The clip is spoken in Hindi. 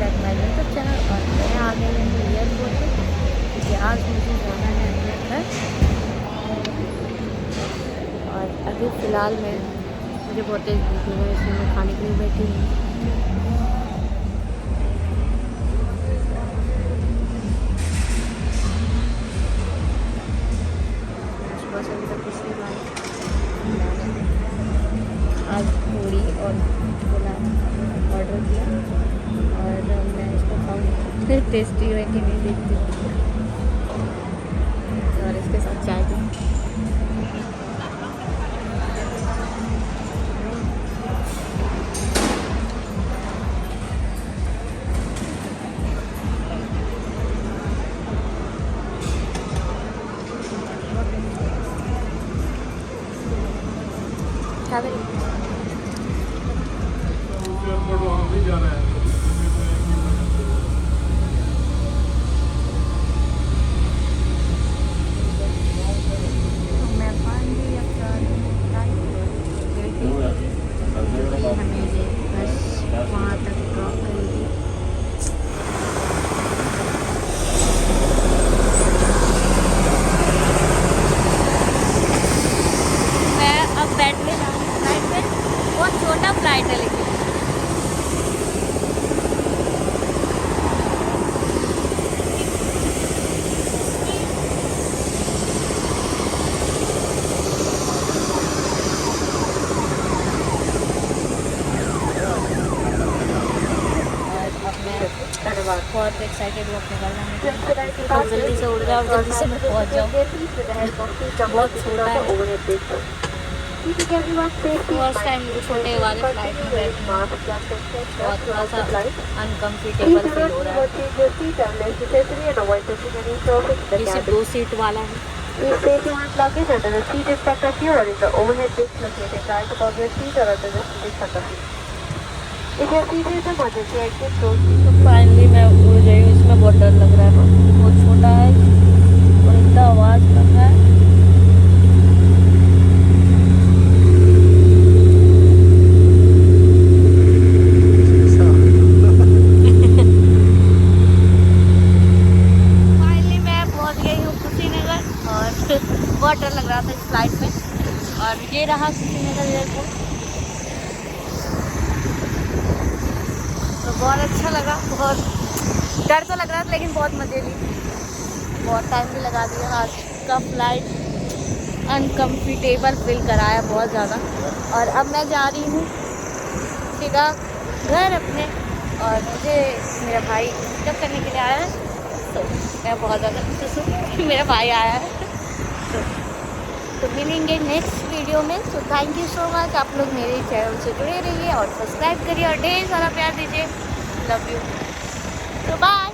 Back my YouTube channel. और मैं आ गई हूँ एयरपोर्ट पे क्योंकि आज मुझे जाना है अपने घर। और अभी फ़िलहाल मैं मुझे बहुत तेज़ भूख लगी है, इसलिए मैं खाने के लिए बैठी हूँ। सुबह से अभी तक कुछ नहीं खाया। आज पूरी और पुलाव ऑर्डर किया और मैं इसको खाऊंगी। टेस्टी है कि नहीं देखती हूँ। और इसके साथ चाय भी। क्या करें? मैं फाइनली अब जा रही हूँ फ्लाइट हमें ये बस वहाँ तक ड्रॉप करेगी। मैं अब बैठने जाऊँगी फ्लाइट में। बहुत छोटा फ्लाइट है लेकिन बहुत एक्साइटेड हूँ अपने घर जाने के लिए। तो जल्दी से उड़ जाओ और जल्दी से मैं पहुँच जाऊँ। बहुत छोटा है। फर्स्ट टाइम मुझे छोटे वाले फ्लाइट में बैठना बहुत थोड़ा सा अनकम्फर्टेबल फील हो रहा है। ये सिर्फ 2 सीट वाला है। Please place your hand luggage under the seat in front of you or in the overhead bins located right above your seat or under the seat in front of you. If your seat is emergency exit, those seats. तो फाइनली मैं उड़ गई हूँ। इसमें बहुत डर लग रहा है, बहुत छोटा है और इतना आवाज़ कर रहा है। फाइनली मैं पहुँच गई हूँ कुशीनगर और बहुत डर लग रहा था इस फ्लाइट में। और ये रहा कुशीनगर एयरपोर्ट। तो बहुत अच्छा लगा। बहुत डर तो लग रहा था लेकिन बहुत मज़े ली। बहुत टाइम भी लगा दिया। आज का फ्लाइट अनकम्फर्टेबल फील कराया बहुत ज़्यादा। और अब मैं जा रही हूँ सीधा घर अपने। और मुझे मेरा भाई पिकअप करने के लिए आया है। तो मैं बहुत ज़्यादा खुश हूँ कि मेरा भाई आया है। तो मिलेंगे नेक्स्ट वीडियो में। So thank you so much. आप लोग मेरे चैनल से जुड़े रहिए और सब्सक्राइब करिए और ढेर सारा प्यार दीजिए। Love you. तो बाय।